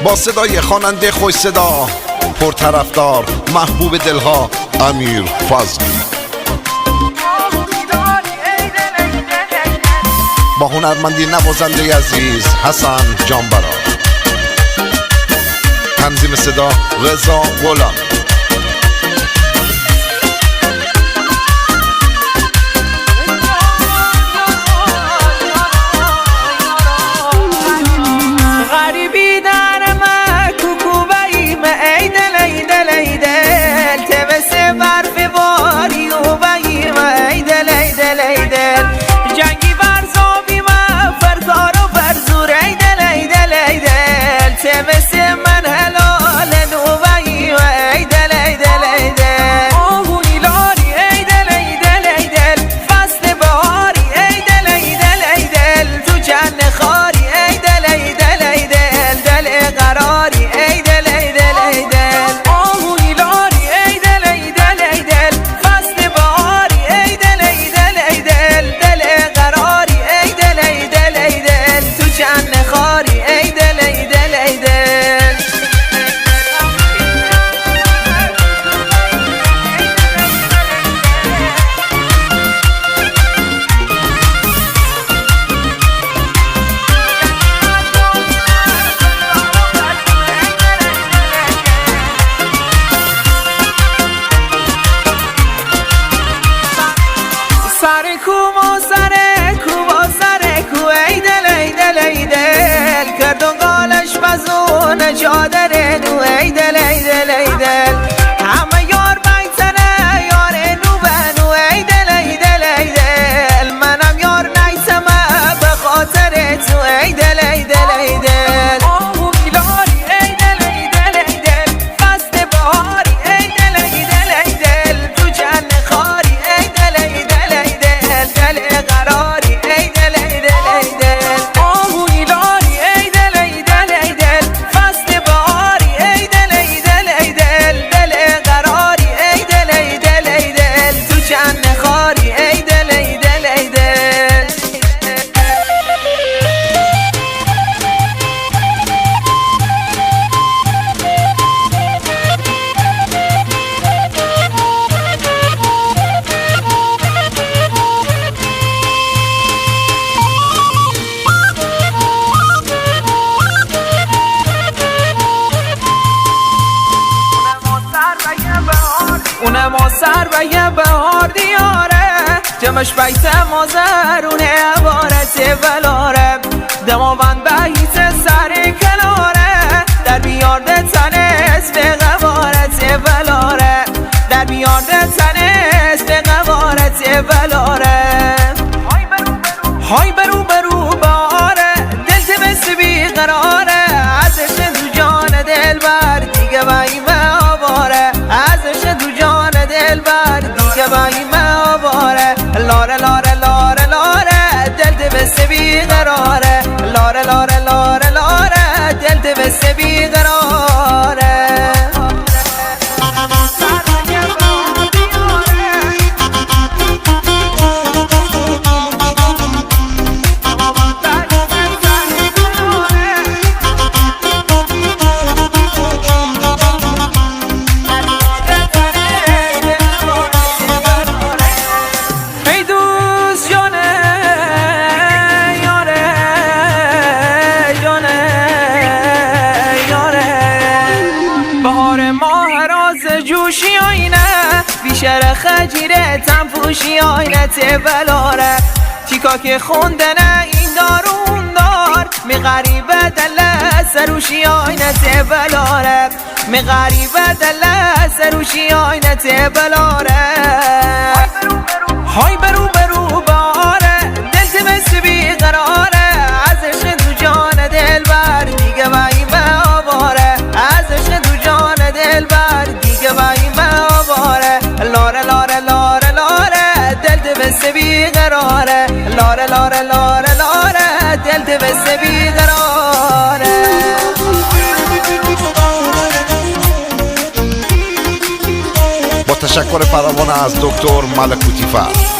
با صدای خواننده خوش صدا پرطرفدار محبوب دلها امیر فضلی، با هنرمندی نوازنده عزیز حسن جانبرا، تنظیم صدا رضا غلام. چادر نو ای دل ای دل ای دل همه یار بیتنه یار نو بنو ای دل ای دل ای دل منم یار نیتم به خاطر تو ای دل ای دل ای دل آهو میلاری ای دل ای دل ای دل فصل بهاری ای دل ای دل ای دل تو جنت خاری ای دل ای دل ای دل دل قراری ای دل ای دل ای دل آهو میلاری ای دل ای دل ای دل اونم آسر و یه بهار دیاره جمعش بیت مازرونه عبارت ولاره دماوند بهیت سر کلاره در بیارده تنست به غوارت ولاره در بیارده تنست به غوارت ولاره های برو برو باره دلت مثل بیقراره ازش تو جان دل بر دیگه بایمه آواره ازش تو جان دل بر دیگه بایمه آواره لاره لاره لاره لاره دلت مثل بیقراره لاره لاره لاره لاره دلت مثل بیقراره جوشی آینه بیشر خجیره تنفوشی آینه تبلاره تیکا که خوندنه این دارون دار می غریبه دل سروشی آینه تبلاره می غریبه دل سروشی آینه تبلاره های برو برو باره دلت مثل بیقراره ازش تو جان دل بر دیگه بایمه آواره ازش تو جان دل بر دیگه بایمه آواره لاره لاره لاره لاره دلت مثل بیقراره لاره لاره لاره لاره دلت مثل بیقراره با تشکر فراوان از دکتر ملکوتی فرد.